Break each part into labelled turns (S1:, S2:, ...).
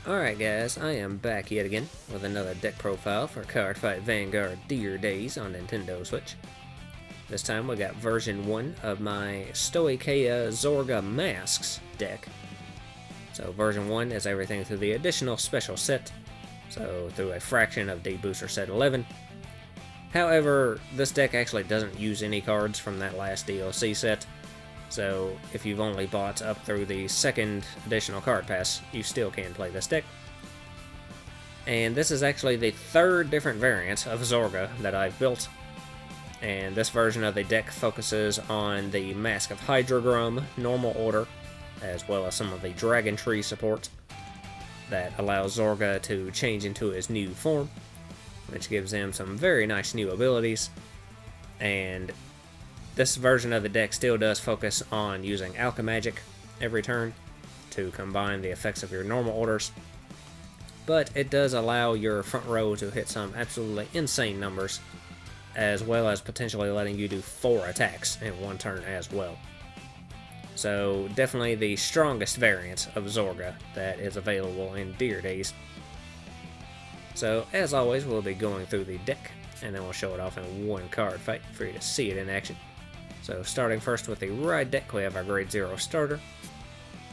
S1: Alright guys, I am back yet again with another deck profile for Cardfight Vanguard Dear Days on Nintendo Switch. This time we got version 1 of my Stoicheia Zorga Masques deck. So version 1 is everything through the additional special set, so through a fraction of the booster set 11. However, this deck actually doesn't use any cards from that last DLC set, so if you've only bought up through the second additional card pass, you still can play this deck. And this is actually the third different variant of Zorga that I've built. And this version of the deck focuses on the Masque of Hydragrum normal order, as well as some of the Dragon Tree support that allows Zorga to change into his new form, which gives him some very nice new abilities. And this version of the deck still does focus on using Alchemagic every turn to combine the effects of your normal orders, but it does allow your front row to hit some absolutely insane numbers, as well as potentially letting you do 4 attacks in one turn as well. So definitely the strongest variant of Zorga that is available in Dear Days. So as always, we'll be going through the deck, and then we'll show it off in one card fight for you to see it in action. So starting first with the Ride deck, we have our Grade 0 starter,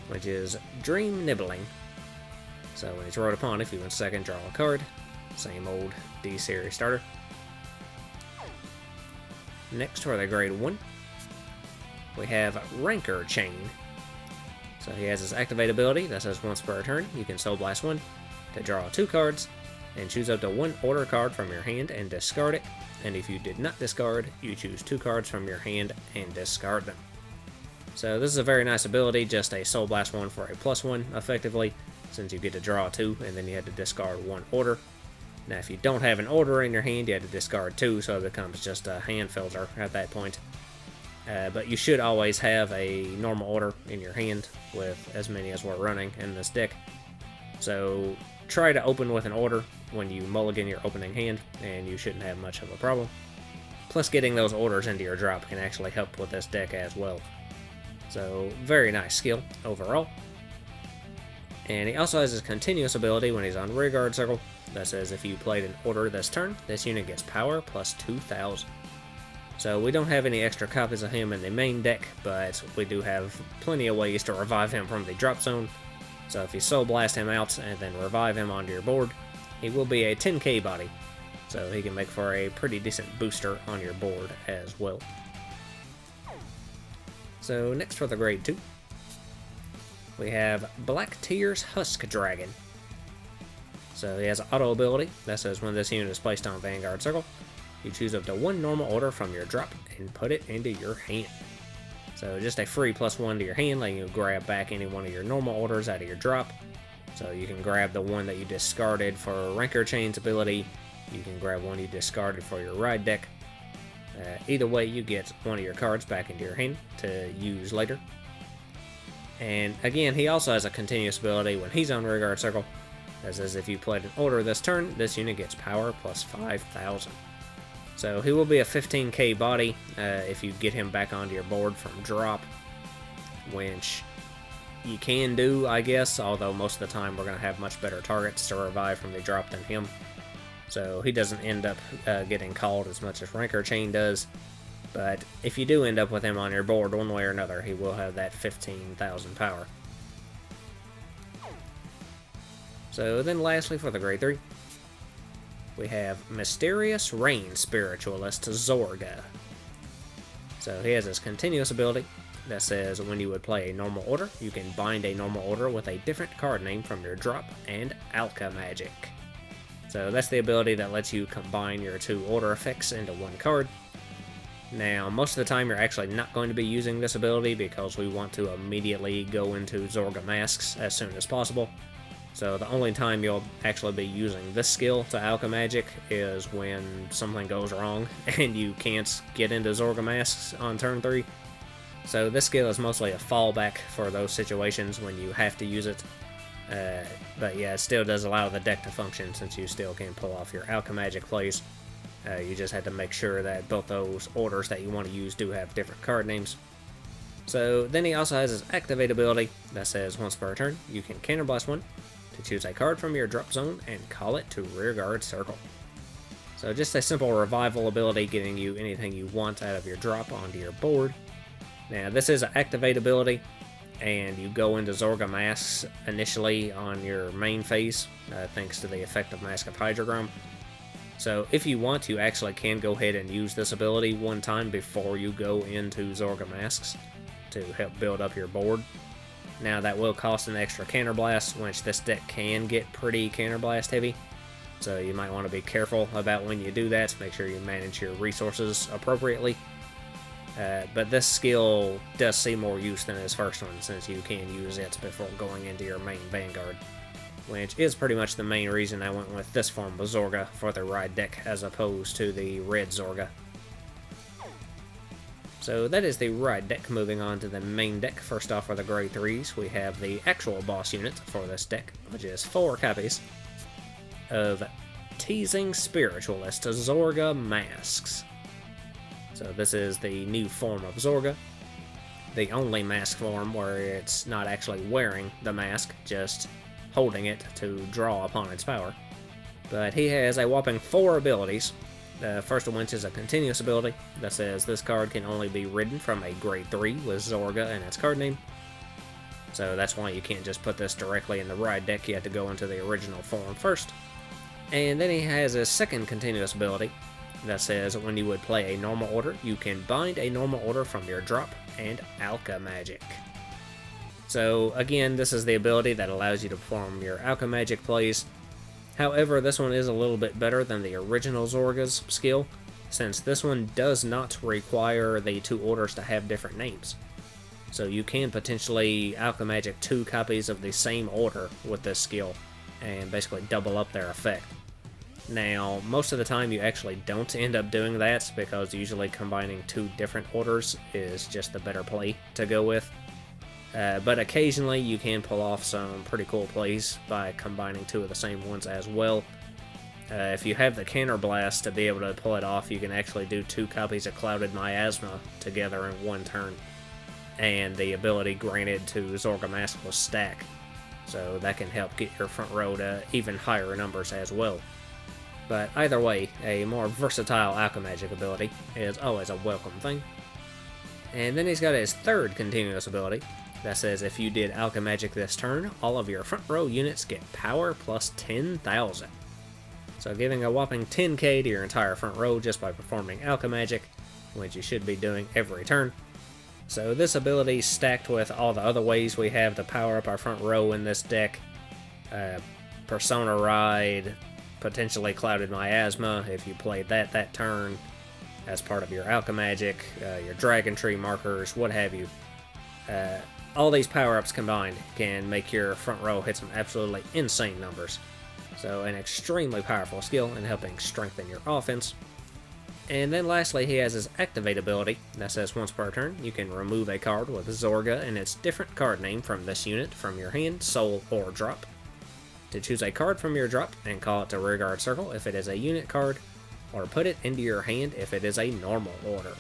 S1: which is Dream Nibbling. So when he's rode upon, if you win second, draw a card. Same old D-Series starter. Next for the Grade 1, we have Rancor Chain. So he has his activate ability that says once per turn, you can Soul Blast 1 to draw 2 cards, and choose up to 1 order card from your hand and discard it. And if you did not discard, you choose 2 cards from your hand and discard them. So this is a very nice ability, just a Soul Blast 1 for a +1 effectively, since you get to draw 2 and then you had to discard 1 order. Now if you don't have an order in your hand, you had to discard 2, so it becomes just a hand filter at that point. But you should always have a normal order in your hand with as many as we're running in this deck. So try to open with an order when you mulligan your opening hand, and you shouldn't have much of a problem. Plus getting those orders into your drop can actually help with this deck as well. So very nice skill overall. And he also has his continuous ability when he's on rearguard circle that says if you played an order this turn, this unit gets power plus 2,000. So we don't have any extra copies of him in the main deck, but we do have plenty of ways to revive him from the drop zone. So if you Soul Blast him out and then revive him onto your board, he will be a 10k body, so he can make for a pretty decent booster on your board as well. So next for the Grade 2, we have Black Tears Husk Dragon. So he has an auto ability that says when this unit is placed on Vanguard Circle, you choose up to 1 normal order from your drop and put it into your hand. So just a free +1 to your hand, letting you grab back any one of your normal orders out of your drop. So you can grab the one that you discarded for Rancor Chain's ability, you can grab one you discarded for your Ride deck. Either way, you get one of your cards back into your hand to use later. And again, he also has a continuous ability when he's on Rearguard Circle that says if you played an order this turn, this unit gets power plus 5,000. So he will be a 15k body if you get him back onto your board from drop, which you can do, I guess, although most of the time we're going to have much better targets to revive from the drop than him. So he doesn't end up getting called as much as Rancor Chain does, but if you do end up with him on your board one way or another, he will have that 15,000 power. So then lastly for the Grade 3, we have Mysterious Rain Spiritualist Zorga. So he has his continuous ability that says when you would play a normal order, you can bind a normal order with a different card name from your drop and Alchemagic. So that's the ability that lets you combine your 2 order effects into 1 card. Now, most of the time you're actually not going to be using this ability because we want to immediately go into Zorga Masques as soon as possible. So the only time you'll actually be using this skill to Alchemagic is when something goes wrong and you can't get into Zorga Masques on turn 3. So this skill is mostly a fallback for those situations when you have to use it. But yeah, it still does allow the deck to function since you still can pull off your Alchemagic plays. You just have to make sure that both those orders that you want to use do have different card names. So then he also has his activate ability that says once per turn, you can counterblast 1 to choose a card from your drop zone and call it to rearguard circle. So just a simple revival ability, getting you anything you want out of your drop onto your board. Now this is an activate ability, and you go into Zorga Masques initially on your main phase, thanks to the effect of Masque of Hydragrum. So if you want, you actually can go ahead and use this ability one time before you go into Zorga Masques to help build up your board. Now that will cost an extra counterblast, which this deck can get pretty counterblast heavy. So you might want to be careful about when you do that, make sure you manage your resources appropriately. But this skill does see more use than his first one, since you can use it before going into your main Vanguard, which is pretty much the main reason I went with this form of Zorga for the ride deck as opposed to the red Zorga. So that is the ride deck. Moving on to the main deck. First off, for the grade 3s, we have the actual boss unit for this deck, which is 4 copies of Teasing Spiritualist Zorga Masques. So this is the new form of Zorga, the only mask form where it's not actually wearing the mask, just holding it to draw upon its power. But he has a whopping 4 abilities. The first of which is a continuous ability that says this card can only be ridden from a grade 3 with Zorga in its card name. So that's why you can't just put this directly in the ride deck, you have to go into the original form first. And then he has a second continuous ability that says when you would play a normal order, you can bind a normal order from your drop and Alchemagic. So again, this is the ability that allows you to perform your Alchemagic plays. However, this one is a little bit better than the original Zorga's skill, since this one does not require the 2 orders to have different names. So you can potentially Alchemagic 2 copies of the same order with this skill, and basically double up their effect. Now, most of the time you actually don't end up doing that, because usually combining 2 different orders is just the better play to go with. But occasionally you can pull off some pretty cool plays by combining 2 of the same ones as well. If you have the counterblast to be able to pull it off, you can actually do 2 copies of Clouded Miasma together in one turn. And the ability granted to Zorga Masques will stack, so that can help get your front row to even higher numbers as well. But either way, a more versatile Alchemagic ability is always a welcome thing. And then he's got his third continuous ability that says if you did Alchemagic this turn, all of your front row units get power plus 10,000. So giving a whopping 10k to your entire front row just by performing Alchemagic, which you should be doing every turn. So this ability stacked with all the other ways we have to power up our front row in this deck. Persona Ride, potentially Clouded Miasma if you played that turn as part of your Alchemagic, your Dragon Tree markers, what have you. All these power-ups combined can make your front row hit some absolutely insane numbers. So an extremely powerful skill in helping strengthen your offense. And then lastly, he has his activate ability that says once per turn you can remove a card with Zorga and its different card name from this unit from your hand, soul, or drop. To choose a card from your drop and call it to rearguard circle if it is a unit card, or put it into your hand if it is a normal order.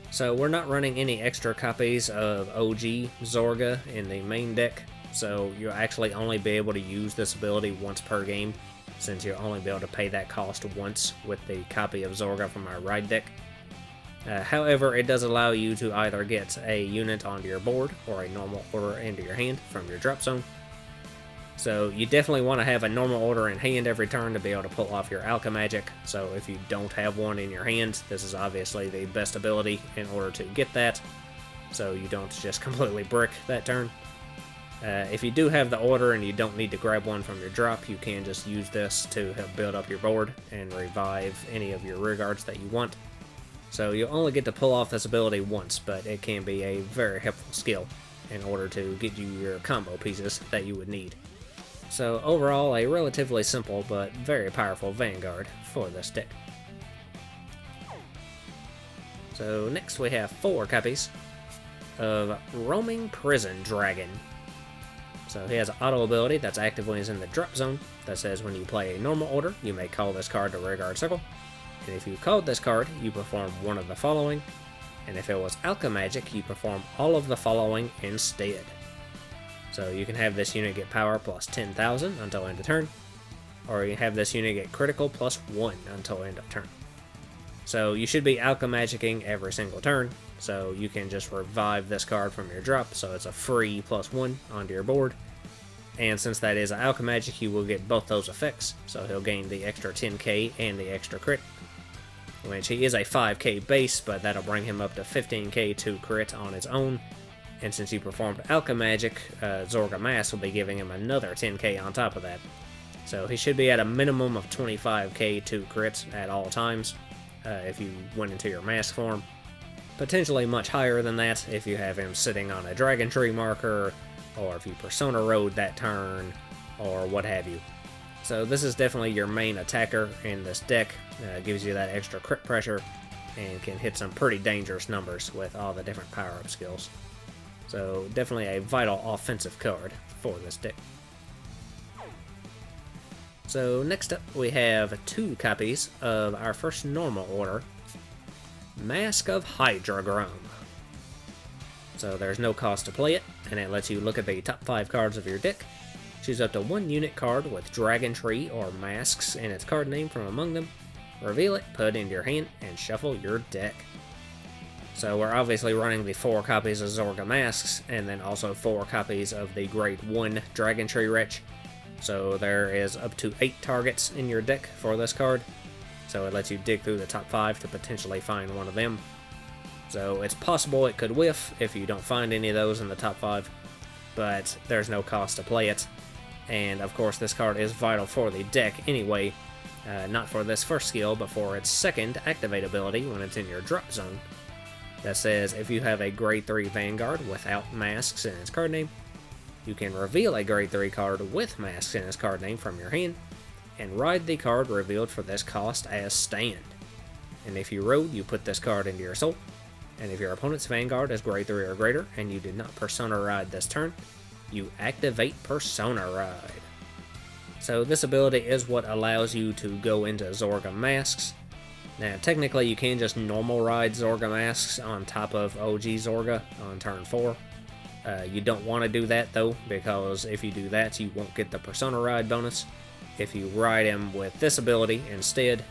S1: So we're not running any extra copies of OG Zorga in the main deck, so you'll actually only be able to use this ability once per game, since you'll only be able to pay that cost once with the copy of Zorga from our ride deck. However, it does allow you to either get a unit onto your board or a normal order into your hand from your drop zone. So you definitely want to have a normal order in hand every turn to be able to pull off your Alchemagic. So if you don't have one in your hand, this is obviously the best ability in order to get that, so you don't just completely brick that turn. If you do have the order and you don't need to grab one from your drop, you can just use this to help build up your board and revive any of your rearguards that you want. So you'll only get to pull off this ability once, but it can be a very helpful skill in order to get you your combo pieces that you would need. So overall, a relatively simple but very powerful Vanguard for this deck. So next we have 4 copies of Roaming Prison Dragon. So he has an auto ability that's active when he's in the drop zone that says when you play a normal order, you may call this card to rearguard circle. And if you called this card, you perform one of the following. And if it was Alchemagic, you perform all of the following instead. So you can have this unit get power plus 10,000 until end of turn, or you can have this unit get critical plus 1 until end of turn. So you should be Alchemagicking every single turn, so you can just revive this card from your drop, so it's a free plus 1 onto your board. And since that is an Alchemagic, you will get both those effects, so he'll gain the extra 10k and the extra crit, which he is a 5k base, but that'll bring him up to 15k to crit on his own. And since he performed Alchemagic, Zorga Masques will be giving him another 10k on top of that. So he should be at a minimum of 25k to crits at all times if you went into your mask form. Potentially much higher than that if you have him sitting on a Dragon Tree marker, or if you Persona Road that turn, or what have you. So this is definitely your main attacker in this deck. Gives you that extra crit pressure, and can hit some pretty dangerous numbers with all the different power-up skills. So definitely a vital offensive card for this deck. So next up we have 2 copies of our first normal order, Masque of Hydragrum. So there's no cost to play it, and it lets you look at the top 5 cards of your deck, choose up to 1 unit card with Dragon Tree or Masks in its card name from among them, reveal it, put it into your hand, and shuffle your deck. So we're obviously running the 4 copies of Zorga Masques, and then also 4 copies of the Grade 1 Dragon Tree Wretch. So there is up to 8 targets in your deck for this card, so it lets you dig through the top 5 to potentially find one of them. So it's possible it could whiff if you don't find any of those in the top 5, but there's no cost to play it. And of course this card is vital for the deck anyway, not for this first skill, but for its second activate ability when it's in your drop zone. That says if you have a grade 3 Vanguard without masks in its card name, you can reveal a grade 3 card with masks in its card name from your hand, and ride the card revealed for this cost as stand. And if you rode, you put this card into your soul. And if your opponent's Vanguard is grade 3 or greater, and you did not Persona Ride this turn, you activate Persona Ride. So this ability is what allows you to go into Zorga Masques. Now technically you can just normal ride Zorga Masques on top of OG Zorga on turn 4. You don't want to do that though, because if you do that you won't get the Persona Ride bonus. If you ride him with this ability instead,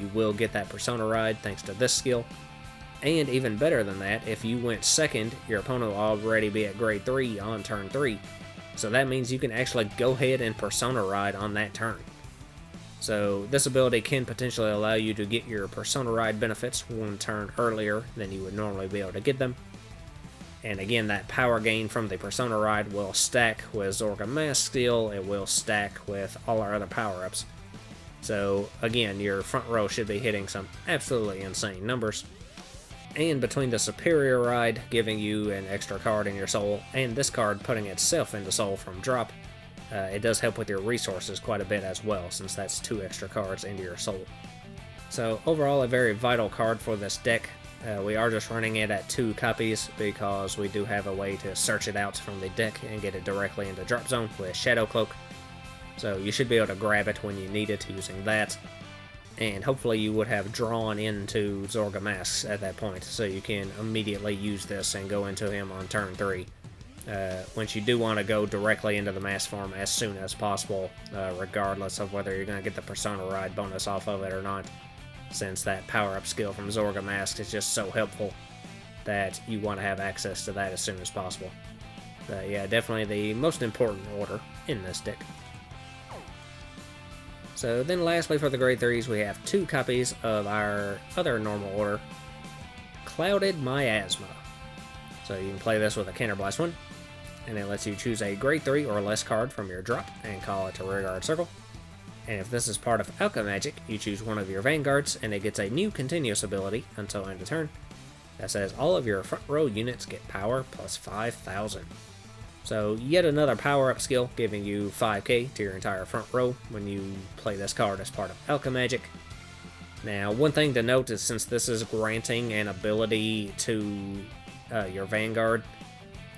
S1: you will get that Persona Ride thanks to this skill. And even better than that, if you went second, your opponent will already be at grade 3 on turn 3. So that means you can actually go ahead and Persona Ride on that turn. So this ability can potentially allow you to get your Persona Ride benefits 1 turn earlier than you would normally be able to get them. And again, that power gain from the Persona Ride will stack with Zorga Mask skill, it will stack with all our other power-ups. So again, your front row should be hitting some absolutely insane numbers. And between the Superior Ride giving you an extra card in your soul, and this card putting itself into soul from drop, it does help with your resources quite a bit as well, since that's 2 extra cards into your soul. So overall, a very vital card for this deck. We are just running it at 2 copies because we do have a way to search it out from the deck and get it directly into drop zone with Shadow Cloak. So you should be able to grab it when you need it using that. And hopefully you would have drawn into Zorga Masques at that point, so you can immediately use this and go into him on turn 3. Once you do want to go directly into the mask form as soon as possible, regardless of whether you're going to get the Persona Ride bonus off of it or not, since that power-up skill from Zorga Masques is just so helpful that you want to have access to that as soon as possible. But yeah, definitely the most important order in this deck. So then lastly for the grade 3s, we have 2 copies of our other normal order, Clouded Miasma. So you can play this with a Counterblast 1, and it lets you choose a grade 3 or less card from your drop and call it to rearguard circle. And if this is part of Alchemagic, you choose one of your Vanguards and it gets a new continuous ability until end of turn that says all of your front row units get power plus 5,000. So yet another power-up skill, giving you 5k to your entire front row when you play this card as part of Alchemagic. Now, one thing to note is since this is granting an ability to your Vanguard,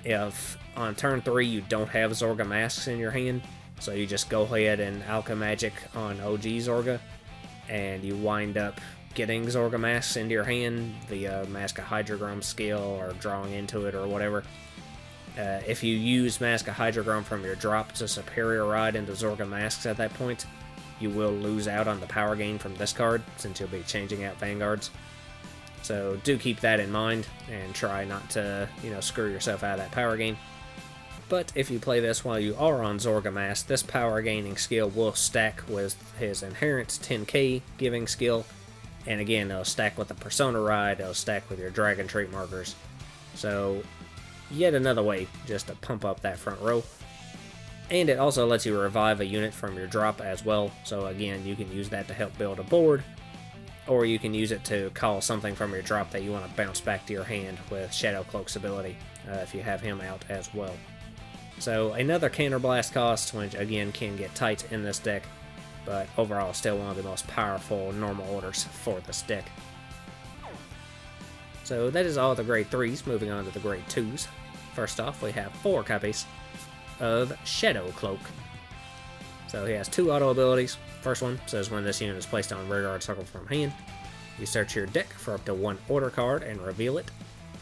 S1: if on turn 3 you don't have Zorga Masques in your hand, so you just go ahead and Alchemagic on OG Zorga, and you wind up getting Zorga Masques into your hand via Masque of Hydragrum skill or drawing into it or whatever, If you use Masque of Hydragrum from your drop to superior ride into Zorga Masques at that point, you will lose out on the power gain from this card, since you'll be changing out Vanguards. So do keep that in mind, and try not to, screw yourself out of that power gain. But if you play this while you are on Zorga Masques, this power gaining skill will stack with his inherent 10k giving skill, and again, it'll stack with the Persona Ride, it'll stack with your Dragon Trait markers. So, yet another way just to pump up that front row. And it also lets you revive a unit from your drop as well, so again, you can use that to help build a board, or you can use it to call something from your drop that you want to bounce back to your hand with Shadow Cloak's ability, if you have him out as well. So another counterblast cost, which again can get tight in this deck, but overall still one of the most powerful normal orders for this deck. So that is all the grade 3s, moving on to the grade 2s. First off, we have 4 copies of Shadow Cloak. So he has 2 auto abilities. First one says when this unit is placed on rearguard circle from hand, you search your deck for up to 1 order card and reveal it.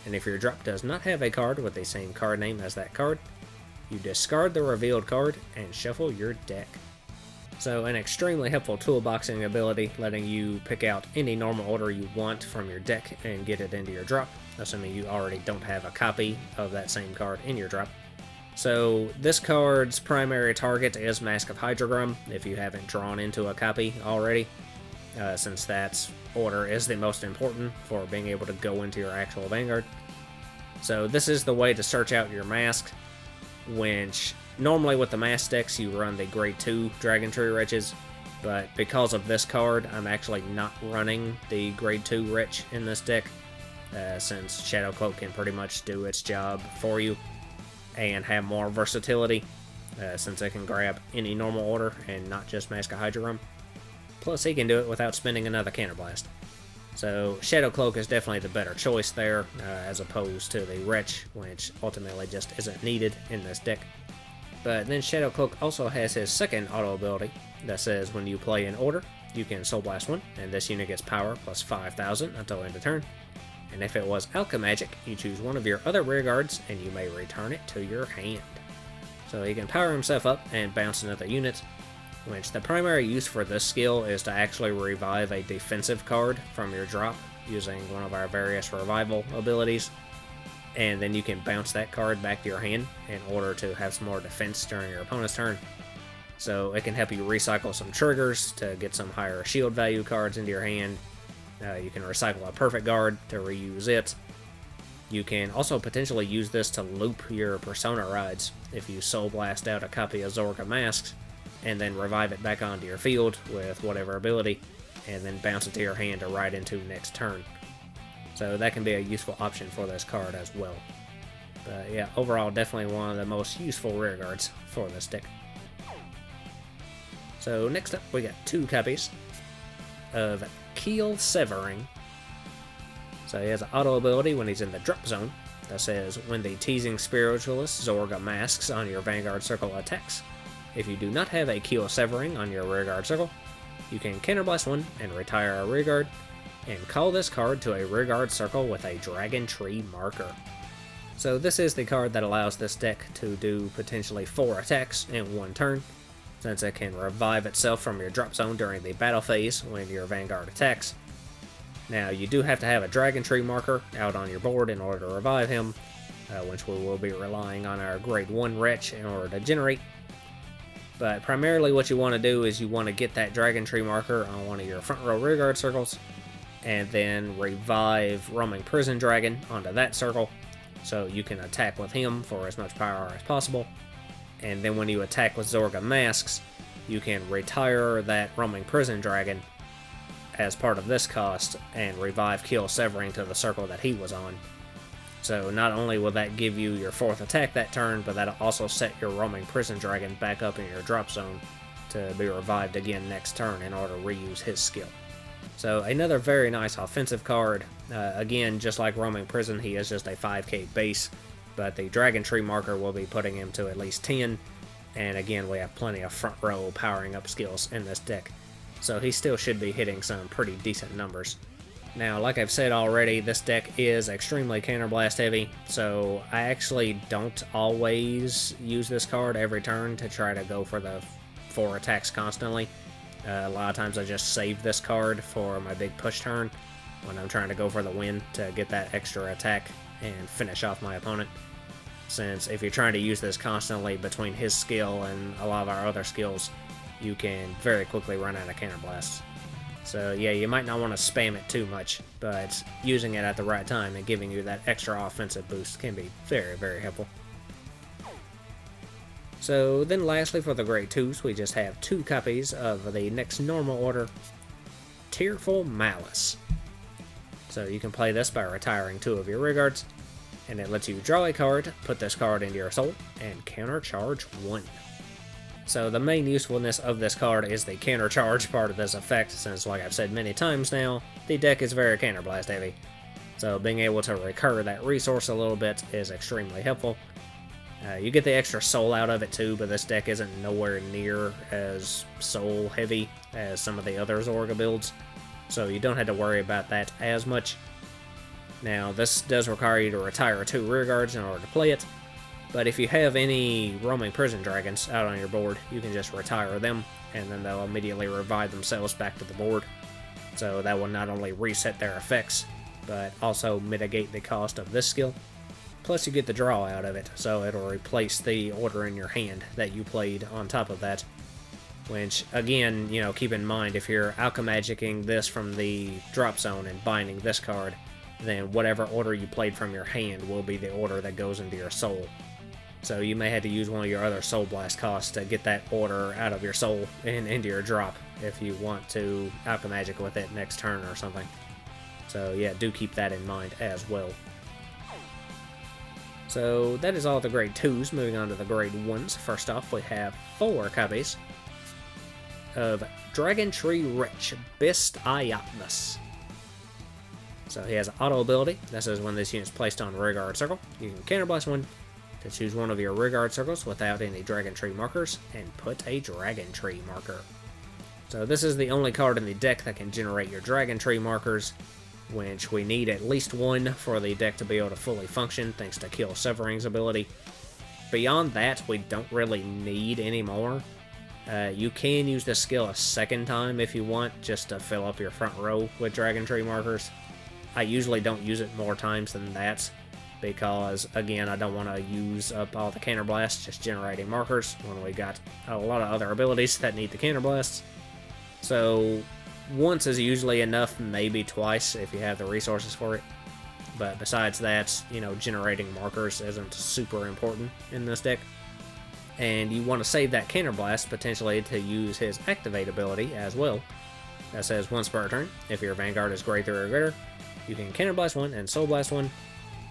S1: And if your drop does not have a card with the same card name as that card, you discard the revealed card and shuffle your deck. So an extremely helpful toolboxing ability, letting you pick out any normal order you want from your deck and get it into your drop, assuming you already don't have a copy of that same card in your drop. So this card's primary target is Masque of Hydragrum, if you haven't drawn into a copy already, since that order is the most important for being able to go into your actual Vanguard. So this is the way to search out your mask, which normally with the mask decks you run the grade 2 Dragon Tree Wretches, but because of this card I'm actually not running the grade 2 Wretch in this deck, since Shadow Cloak can pretty much do its job for you and have more versatility, since it can grab any normal order and not just Masque of Hydragrum. Plus he can do it without spending another counterblast. So Shadow Cloak is definitely the better choice there, as opposed to the Wretch, which ultimately just isn't needed in this deck. But then Shadow Cloak also has his second auto ability that says when you play an order, you can Soul Blast one, and this unit gets power plus 5,000 until end of turn. And if it was Alchemagic, you choose one of your other rear guards and you may return it to your hand. So he can power himself up and bounce another unit, which the primary use for this skill is to actually revive a defensive card from your drop using one of our various revival abilities, and then you can bounce that card back to your hand in order to have some more defense during your opponent's turn. So it can help you recycle some triggers to get some higher shield value cards into your hand. You can recycle a perfect guard to reuse it. You can also potentially use this to loop your Persona rides if you Soul Blast out a copy of Zorga Masques and then revive it back onto your field with whatever ability, and then bounce it to your hand to ride into next turn. So that can be a useful option for this card as well. But yeah, overall definitely one of the most useful rear guards for this deck. So next up we got 2 copies of Keel Severing. So he has an auto ability when he's in the drop zone that says when the Teasing Spiritualist Zorga Masques on your Vanguard circle attacks, if you do not have a Keel Severing on your rearguard circle, you can counterblast one and retire a rearguard, and call this card to a rearguard circle with a Dragon Tree marker. So this is the card that allows this deck to do potentially 4 attacks in one turn, since it can revive itself from your drop zone during the battle phase when your Vanguard attacks. Now you do have to have a Dragon Tree marker out on your board in order to revive him, which we will be relying on our grade 1 Wretch in order to generate. But primarily what you want to do is you want to get that Dragon Tree marker on one of your front row rearguard circles, and then revive Roaming Prison Dragon onto that circle, so you can attack with him for as much power as possible. And then when you attack with Zorga Masques, you can retire that Roaming Prison Dragon as part of this cost and revive Keel Severing to the circle that he was on. So not only will that give you your 4th attack that turn, but that'll also set your Roaming Prison Dragon back up in your drop zone to be revived again next turn in order to reuse his skill. So another very nice offensive card. Again, just like Roaming Prison, he is just a 5k base, but the Dragon Tree marker will be putting him to at least 10, and again we have plenty of front row powering up skills in this deck, so he still should be hitting some pretty decent numbers. Now, like I've said already, this deck is extremely counterblast heavy, so I actually don't always use this card every turn to try to go for the 4 attacks constantly. A lot of times I just save this card for my big push turn when I'm trying to go for the win to get that extra attack and finish off my opponent. Since if you're trying to use this constantly between his skill and a lot of our other skills, you can very quickly run out of counterblasts. So yeah, you might not want to spam it too much, but using it at the right time and giving you that extra offensive boost can be very, very helpful. So then lastly for the grade 2s, we just have 2 copies of the next normal order, Tearful Malice. So you can play this by retiring 2 of your rearguards, and it lets you draw a card, put this card into your soul, and countercharge 1. So the main usefulness of this card is the countercharge part of this effect, since like I've said many times now, the deck is very counterblast heavy. So being able to recur that resource a little bit is extremely helpful. You get the extra soul out of it too, but this deck isn't nowhere near as soul heavy as some of the other Zorga builds, so you don't have to worry about that as much. Now this does require you to retire 2 rearguards in order to play it, but if you have any roaming prison dragons out on your board, you can just retire them, and then they'll immediately revive themselves back to the board. So that will not only reset their effects, but also mitigate the cost of this skill. Plus you get the draw out of it, so it'll replace the order in your hand that you played on top of that. Which, again, you know, keep in mind, if you're Alchemagicking this from the drop zone and binding this card, then whatever order you played from your hand will be the order that goes into your soul. So you may have to use one of your other Soul Blast costs to get that order out of your soul and into your drop if you want to Alchemagic with it next turn or something. So yeah, do keep that in mind as well. So that is all the grade 2s. Moving on to the grade 1s. First off, we have 4 copies of Dragon Tree Wretch, Bist Iotnus. So he has an auto ability. That says when this unit is placed on rearguard circle, you can counterblast 1 to choose one of your rearguard circles without any Dragon Tree markers and put a Dragon Tree marker. So this is the only card in the deck that can generate your Dragon Tree markers, which we need at least 1 for the deck to be able to fully function thanks to Kill Severing's ability. Beyond that, we don't really need any more. You can use this skill a second time if you want, just to fill up your front row with Dragon Tree markers. I usually don't use it more times than that, because, again, I don't want to use up all the counterblasts just generating markers when we got a lot of other abilities that need the counterblasts. So once is usually enough, maybe twice if you have the resources for it. But besides that, you know, generating markers isn't super important in this deck. And you want to save that counterblast potentially to use his activate ability as well. That says once per turn, if your Vanguard is grade 3 or greater, you can counterblast 1 and soul blast 1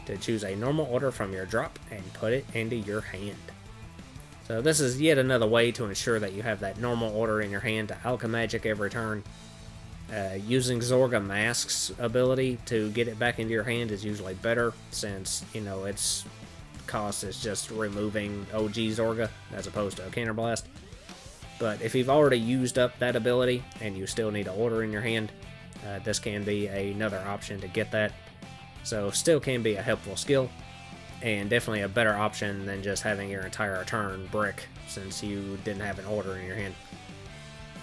S1: to choose a normal order from your drop and put it into your hand. So this is yet another way to ensure that you have that normal order in your hand to Alchemagic every turn. Using Zorga Masques' ability to get it back into your hand is usually better, since, you know, its cost is just removing OG Zorga as opposed to a counterblast. But if you've already used up that ability and you still need an order in your hand, this can be another option to get that. So still can be a helpful skill, and definitely a better option than just having your entire turn brick since you didn't have an order in your hand.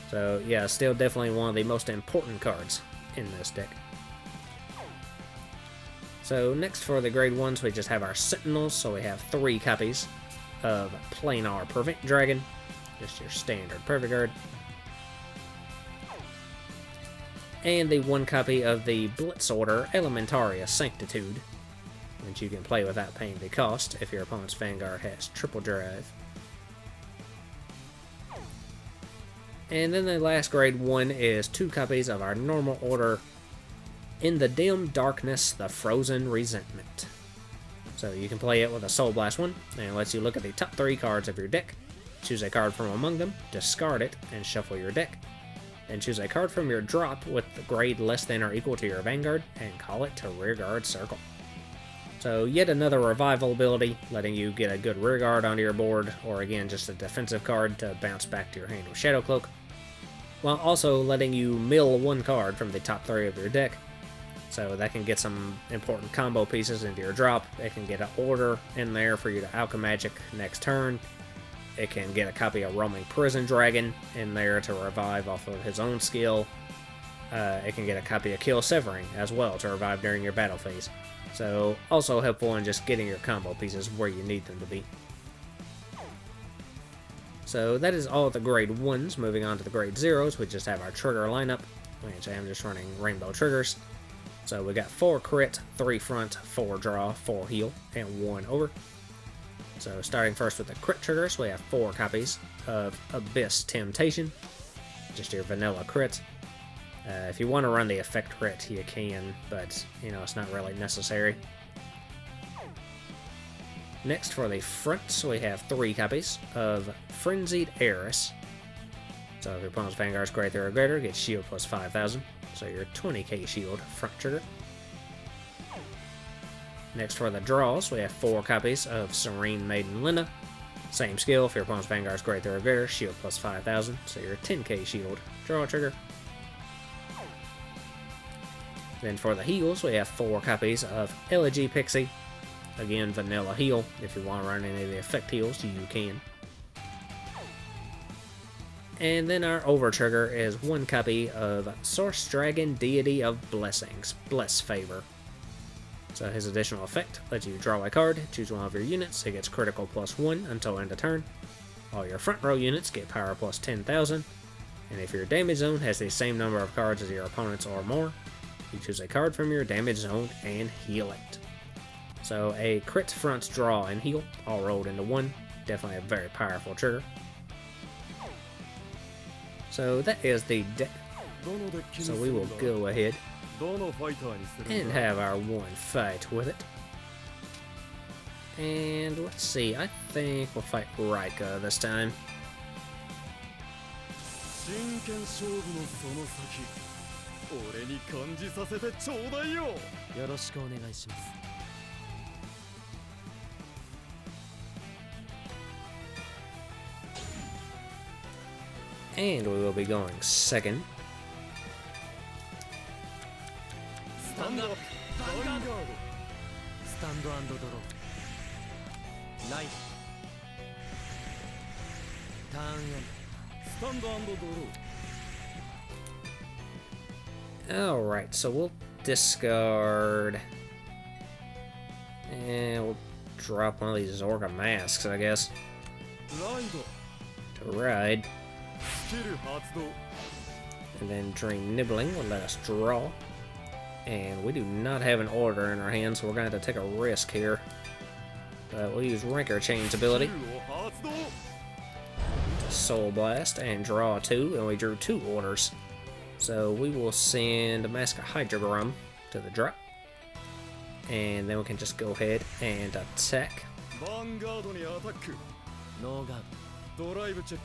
S1: So yeah, still definitely one of the most important cards in this deck. So next for the grade 1s, we just have our Sentinels. So we have 3 copies of Planar Prevent Dragon, just your standard Perfect Guard. And the 1 copy of the Blitz Order Elementaria Sanctitude, which you can play without paying the cost if your opponent's Vanguard has triple drive. And then the last grade 1 is 2 copies of our normal order, In the Dim Darkness, the Frozen Resentment. So you can play it with a Soul Blast 1, and it lets you look at the top 3 cards of your deck, choose a card from among them, discard it, and shuffle your deck. Then choose a card from your drop with the grade less than or equal to your Vanguard, and call it to Rearguard Circle. So yet another revival ability, letting you get a good Rearguard onto your board, or again just a defensive card to bounce back to your hand with Shadow Cloak, while also letting you mill 1 card from the top 3 of your deck, So that can get some important combo pieces into your drop. It can get an order in there for you to Alchemagic next turn. It can get a copy of Roaming Prison Dragon in there to revive off of his own skill. It can get a copy of Kill Severing as well to revive during your battle phase. So also helpful in just getting your combo pieces where you need them to be. So that is all the grade 1s. Moving on to the grade 0s, we just have our trigger lineup, which I am just running rainbow triggers. So we got 4 crit, 3 front, 4 draw, 4 heal, and 1 over. So starting first with the crit triggers, we have 4 copies of Abyss Temptation, just your vanilla crit. If you want to run the effect crit, you can, but it's not really necessary. Next for the fronts, we have 3 copies of Frenzied Heiress. So if your opponent's Vanguard's greater or greater, get shield plus 5,000. So your 20k shield front trigger. Next for the draws, we have 4 copies of Serene Maiden Lena. Same skill, if your opponent's Vanguard's greater or greater, shield plus 5,000. So your 10k shield draw trigger. Then for the heals, we have 4 copies of Elegy Pixie. Again, vanilla heal. If you want to run any of the effect heals, you can. And then our over trigger is 1 copy of Source Dragon Deity of Blessings, Bless Favor. So his additional effect lets you draw a card, choose one of your units, it gets critical plus 1 until end of turn. All your front row units get power plus 10,000. And if your damage zone has the same number of cards as your opponent's or more, you choose a card from your damage zone and heal it. So a crit, front, draw, and heal all rolled into 1. Definitely a very powerful trigger. So that is the deck. So we will go ahead and have our one fight with it. And let's see, I think we'll fight Raika this time. And we will be going second.
S2: Stand up, Vanguard. Stand and draw. Light. Turn. Stand and draw.
S1: Alright, so we'll discard. And we'll drop one of these Zorga Masques, I guess. To ride. And then Dream Nibbling will let us draw. And we do not have an order in our hands, so we're going to have to take a risk here. But we'll use Ranker Chain's ability to Soul Blast and draw 2, and we drew 2 orders. So we will send Masque of Hydragrum to the drop. And then we can just go ahead and attack.
S2: Vanguard ni attack. No guard. Drive check.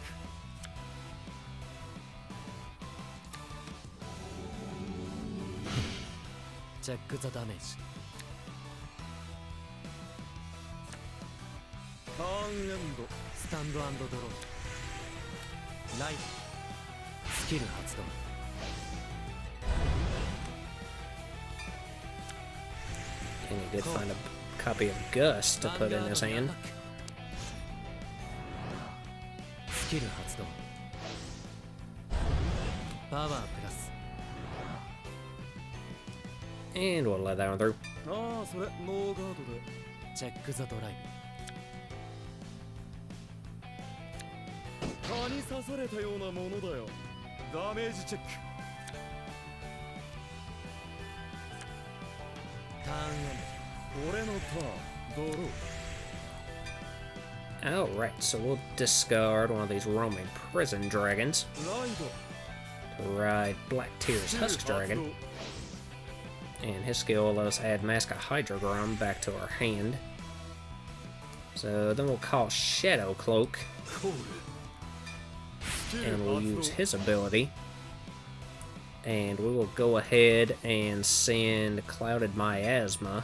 S2: Check the damage. Turn end. Stand and draw. Light. Skill発動.
S1: And he did find a copy of Gust to put in his hand.
S2: Skill 発動. Power plus.
S1: And we'll let that one through.
S2: Ah, それノーガードで。Check the drive. 蚊に刺されたようなものだよ。ダメージチェック。ターンエンド。俺のターン。ドロー。
S1: Alright, so we'll discard one of these roaming prison dragons to ride Black Tear's Husk Dragon. And his skill will let us add Masque of Hydragrum back to our hand. So then we'll call Shadow Cloak. And we'll use his ability. And we will go ahead and send Clouded Miasma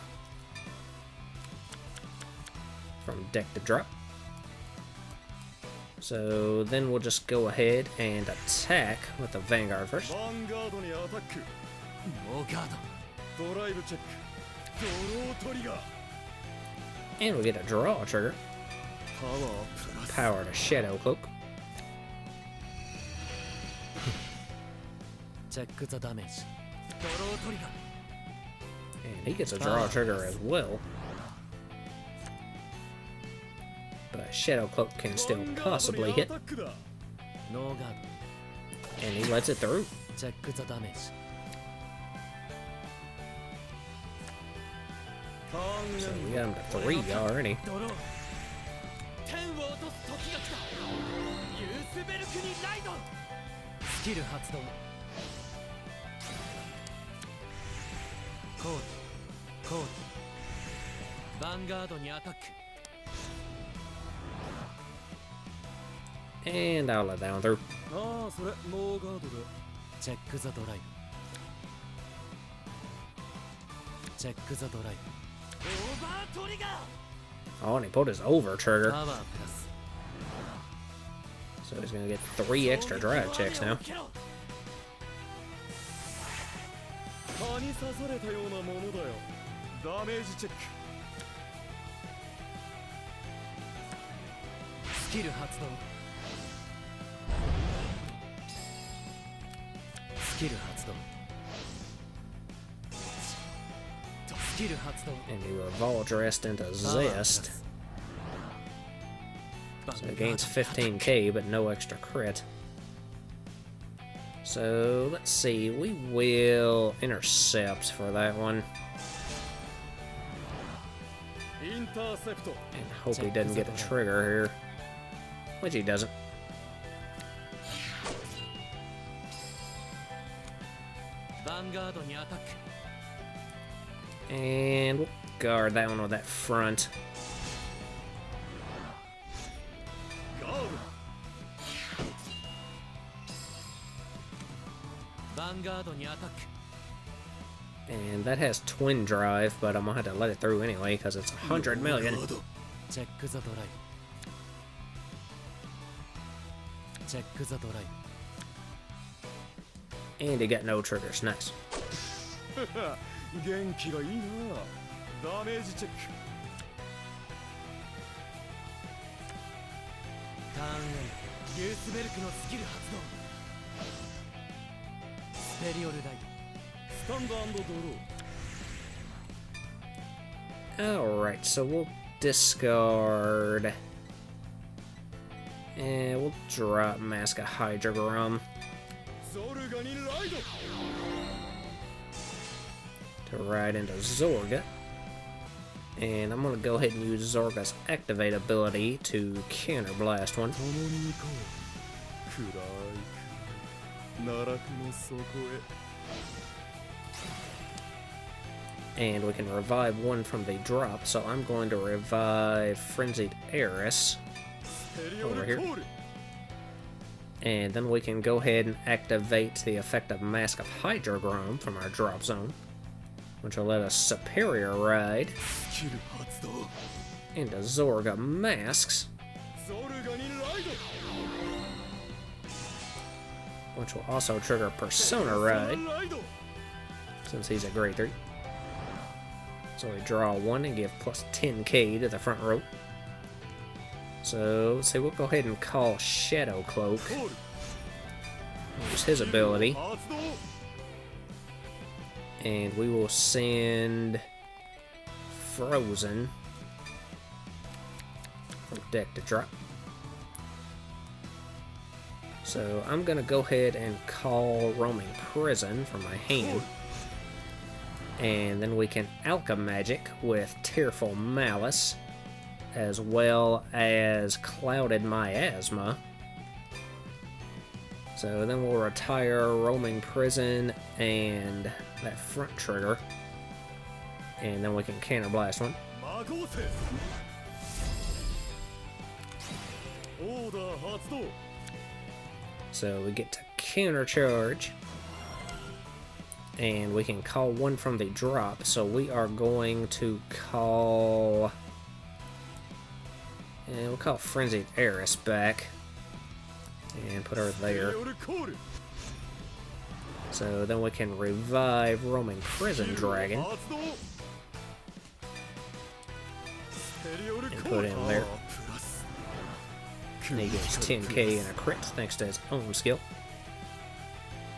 S1: from deck to drop. So then we'll just go ahead and attack with the Vanguard first.
S2: ドライブチェックドロートリガー
S1: And we get a draw trigger.
S2: パワープラス
S1: Power to Shadow Cloak.
S3: チェックザダメージドロートリガー
S1: And he gets a draw trigger as well. But Shadow Cloak can still possibly hit.
S2: アタックだ
S3: ノーガー
S1: And he lets it through.
S3: ドチェックザダメージ
S2: ターン
S1: So
S2: エン
S1: we got him to 3 already.
S3: ドロー天を落とす時が来たユースベルクにライドスキル発動コードコードヴァンガードにアタック
S1: And I'll let that one through.
S2: ドああそれノーガードで
S3: チェックザドライブチェックザドライブオーバートリガー
S1: Oh, and he pulled his over trigger.
S3: パワープラス
S1: So he's gonna get 3 extra drive checks now.
S2: 蚊に刺されたようなものだよダメージチェック
S3: スキル発動スキル発動スキル発動
S1: And he revolve dressed into Zest. So it gains 15k, but no extra crit. So let's see, we will intercept for that one.
S2: インターセプト
S1: And hope he doesn't get a trigger here. Which he doesn't.
S3: ヴァンガードにアタック
S1: And we'll guard that one with that front.
S2: ガード
S3: ヴァンガードにアタック
S1: And that has twin drive, but I'm gonna have to let it through anyway because it's 100 million.
S3: チェックザドライブチェックザドライ
S1: And he got no triggers. Nice.
S2: 元気がいいなダメージチェック
S3: ターンエンドユースベルクのスキル発動スペリオルライ
S2: スタンドドロー
S1: Alright, so we'll discard. And we'll drop Masque of Hydragrum
S2: ゾルガにライド
S1: to ride into Zorga. And I'm going to go ahead and use Zorga's Activate ability to counterblast one.
S2: 共に行こう暗い奈落の底へ
S1: And we can revive one from the drop, so I'm going to revive Frenzied Heiress
S2: スペリオル
S1: Over here.
S2: コール
S1: And then we can go ahead and activate the effect of Masque of Hydragrum from our drop zone, which will let us Superior Ride
S2: スキル発動
S1: into Zorga Masques,
S2: ゾルガにライド
S1: which will also trigger Persona Ride
S2: ライド
S1: since he's a grade 3. So we draw 1 and give plus 10k to the front row. So let's see, we'll go ahead and call Shadow Cloak.
S2: コール
S1: Use his ability.
S2: 発動
S1: And we will send Frozen from deck to drop. So I'm going to go ahead and call Roaming Prison from my hand. And then we can Alchemagic with Tearful Malice, as well as Clouded Miasma. So then we'll retire Roaming Prison and that front trigger. And then we can counterblast one.
S2: 魔合成オーダー発動
S1: So we get to countercharge. And we can call one from the drop. So we are going to call... And we'll call Frenzied Heiress back. And put her
S2: スペリ
S1: there.
S2: オルコール
S1: So then we can revive Roaming Prison Dragon and put him there. And he gets 10k and a crit thanks to his own skill.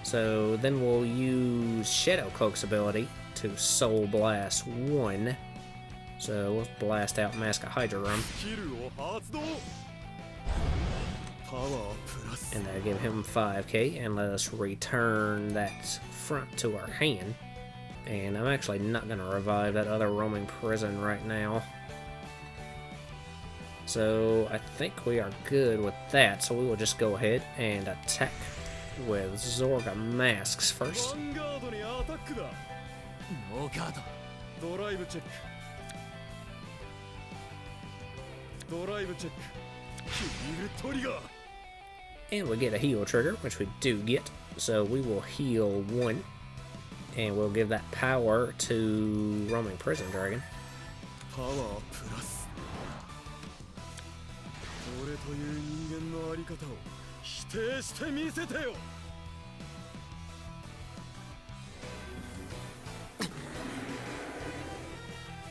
S1: So then we'll use Shadow Cloak's ability to Soul Blast 1. So we'll blast out Masque of Hydragrum. And that'll give him 5k and let us return that front to our hand. And I'm actually not going to revive that other Roaming Prison right now. So I think we are good with that, so we will just go ahead and attack with Zorga Masques first. And we get a heal trigger, which we do get, so we will heal 1. And we'll give that power to Roaming Prison Dragon.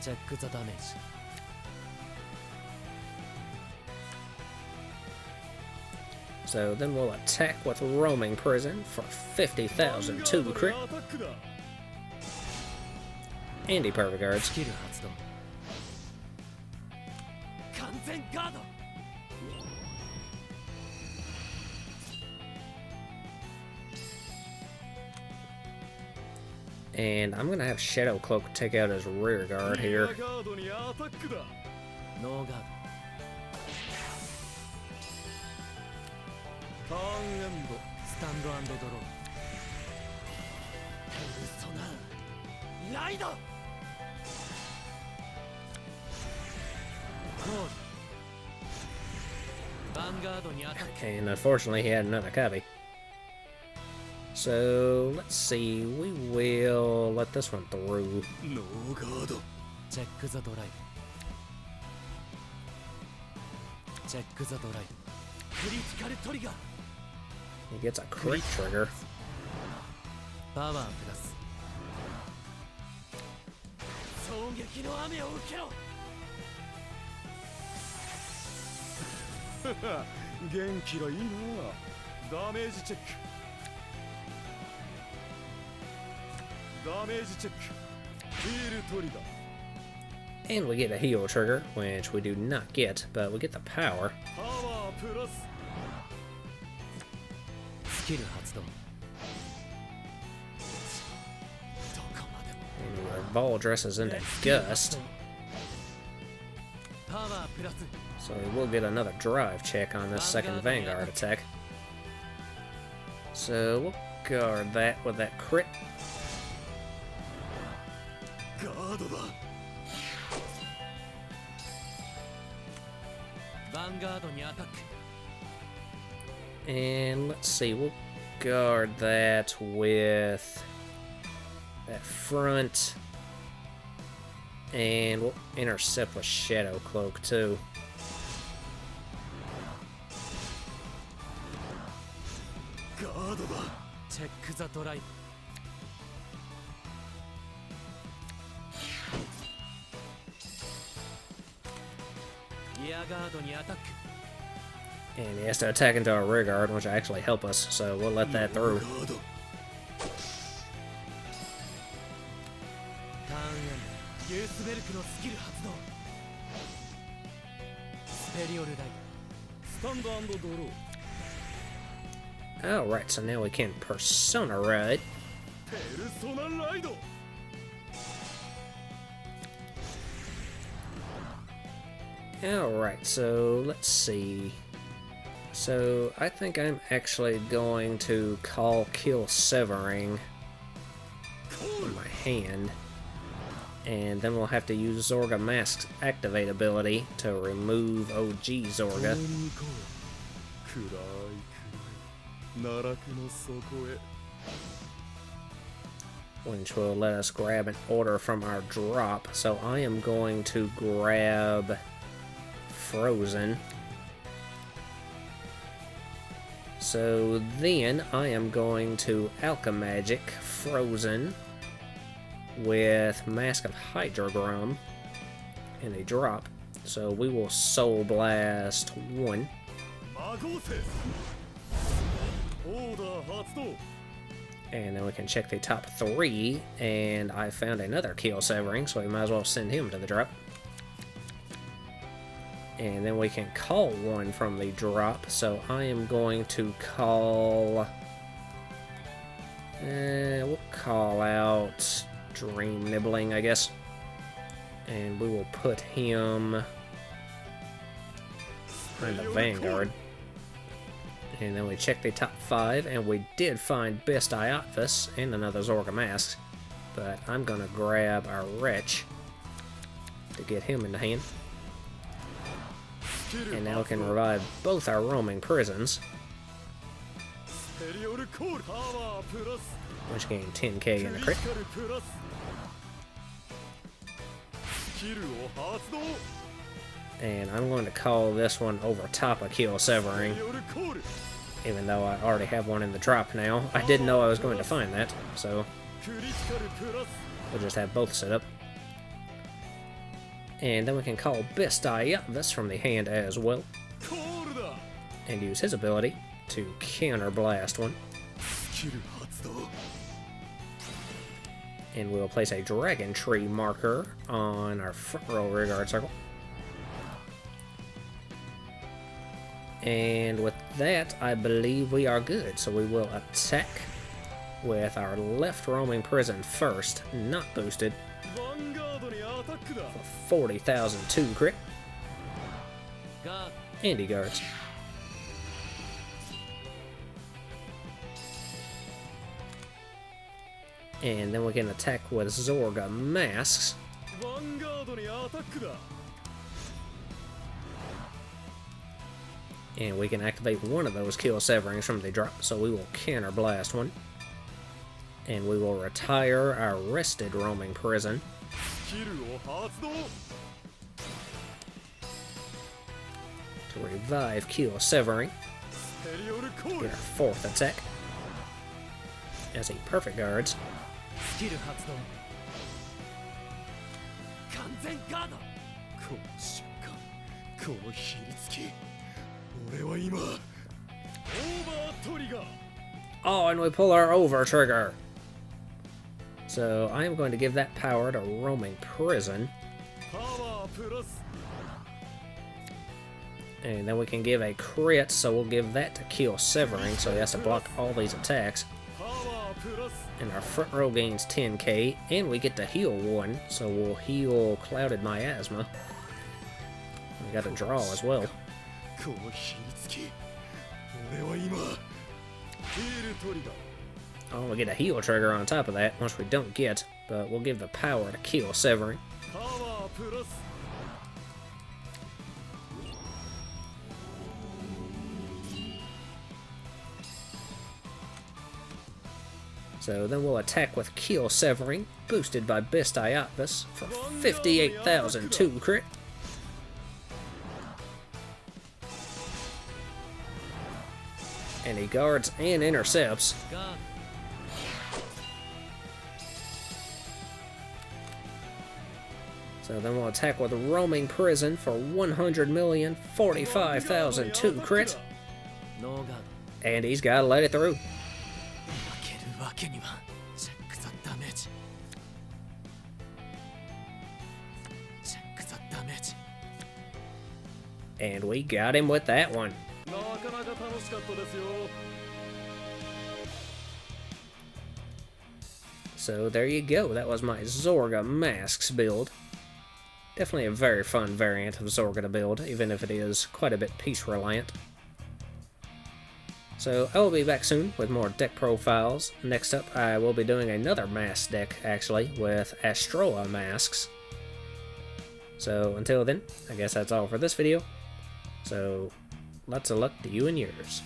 S3: Check the damage.
S1: So then we'll attack with Roaming Prison for 50,000 2 crit. And he perfect guards. And I'm gonna have Shadow Cloak take out his rear guard here. And unfortunately he had another copy. So let's see, we will let this one through.
S3: Check the drive. Check the drive. Critical trigger.
S1: He gets a crit trigger.
S3: Power plus. 衝撃の雨を受けろ。
S2: 元気がいいな。ダメージチェック。ダメージチェック。ヒールトリガー。
S1: And we get a heal trigger, which we do not get, but we get the power.
S2: Power plus.
S3: Skill 発動。
S1: And our ball dresses into Gust.
S3: Power plus.
S1: So we'll get another drive check on this second Vanguard attack. So we'll guard that with that crit.
S3: Vanguard にアタック。
S1: And let's see, we'll guard that with that front. And we'll intercept with Shadow Cloak too.
S3: Check the drive. Rear guard にアタック。
S1: And he has to attack into our rear guard, which will actually help us, so we'll let that through.
S3: ターンエンド。ユースベルクのスキル発動。スペリオルライト。
S2: スタンド&ドロー。
S1: Alright, so now we can Persona Ride.
S2: ペルソナライド。
S1: Alright, so let's see. So I think I'm actually going to call Kill Severing in my hand. And then we'll have to use Zorga Masques' activate ability to remove OG Zorga.
S2: 暗い奈落の底へ。
S1: Which will let us grab an order from our drop. So I am going to grab Frozen. So So then I am going to Alchemagic Frozen with Masque of Hydragrum in a drop. So we will Soul Blast 1. And then we can check the top 3, and I found another Kill Severing, so we might as well send him to the drop. And then we can call one from the drop, so I am going to call... we'll call out Dream Nibbling, I guess. And we will put him in the Vanguard. And then we check the top 5, and we did find Best Iotvis and another Zorga Masques. But I'm going to grab our Wretch to get him in the hand. And now we can revive both our roaming prisons, which gain 10k in a crit. And I'm going to call this one over top of Kill Severing, even though I already have one in the drop now. I didn't know I was going to find that, so we'll just have both set up. And then we can call Best Iotvis from the hand as well, and use his ability to counter blast one. And we'll place a Dragon Tree marker on our front row rear guard circle. And with that, I believe we are good. So we will attack with our left roaming prison first, not boosted, for 40,002 crit. And he guards. And then we can attack with Zorga Masques. And we can activate one of those Kill Severings from the drop, so we will counter blast one. And we will retire our rested roaming prison. To revive Kill Severing. Get our 4th attack. As he perfect guards. Oh, and we pull our over trigger. So I am going to give that power to roaming prison. And then we can give a crit, so we'll give that to Kill Severing, so he has to block all these attacks. And our front row gains 10k, and we get to heal 1, so we'll heal Clouded Miasma. We got a draw as well. Oh, we get a heal trigger on top of that, which we don't get, but we'll give the power to Kill Severing. So then we'll attack with Kill Severing, boosted by Best Iotvis for 58,002 crit. And he guards and intercepts. So then we'll attack with Roaming Prison for 100,045,002 crit. And he's got to let it through. And we got him with that one. So there you go, that was my Zorga Masques build. Definitely a very fun variant of Zorga to build, even if it is quite a bit piece reliant. So I will be back soon with more deck profiles. Next up, I will be doing another mask deck, actually, with Astroa masks. So until then, I guess that's all for this video. So lots of luck to you and yours.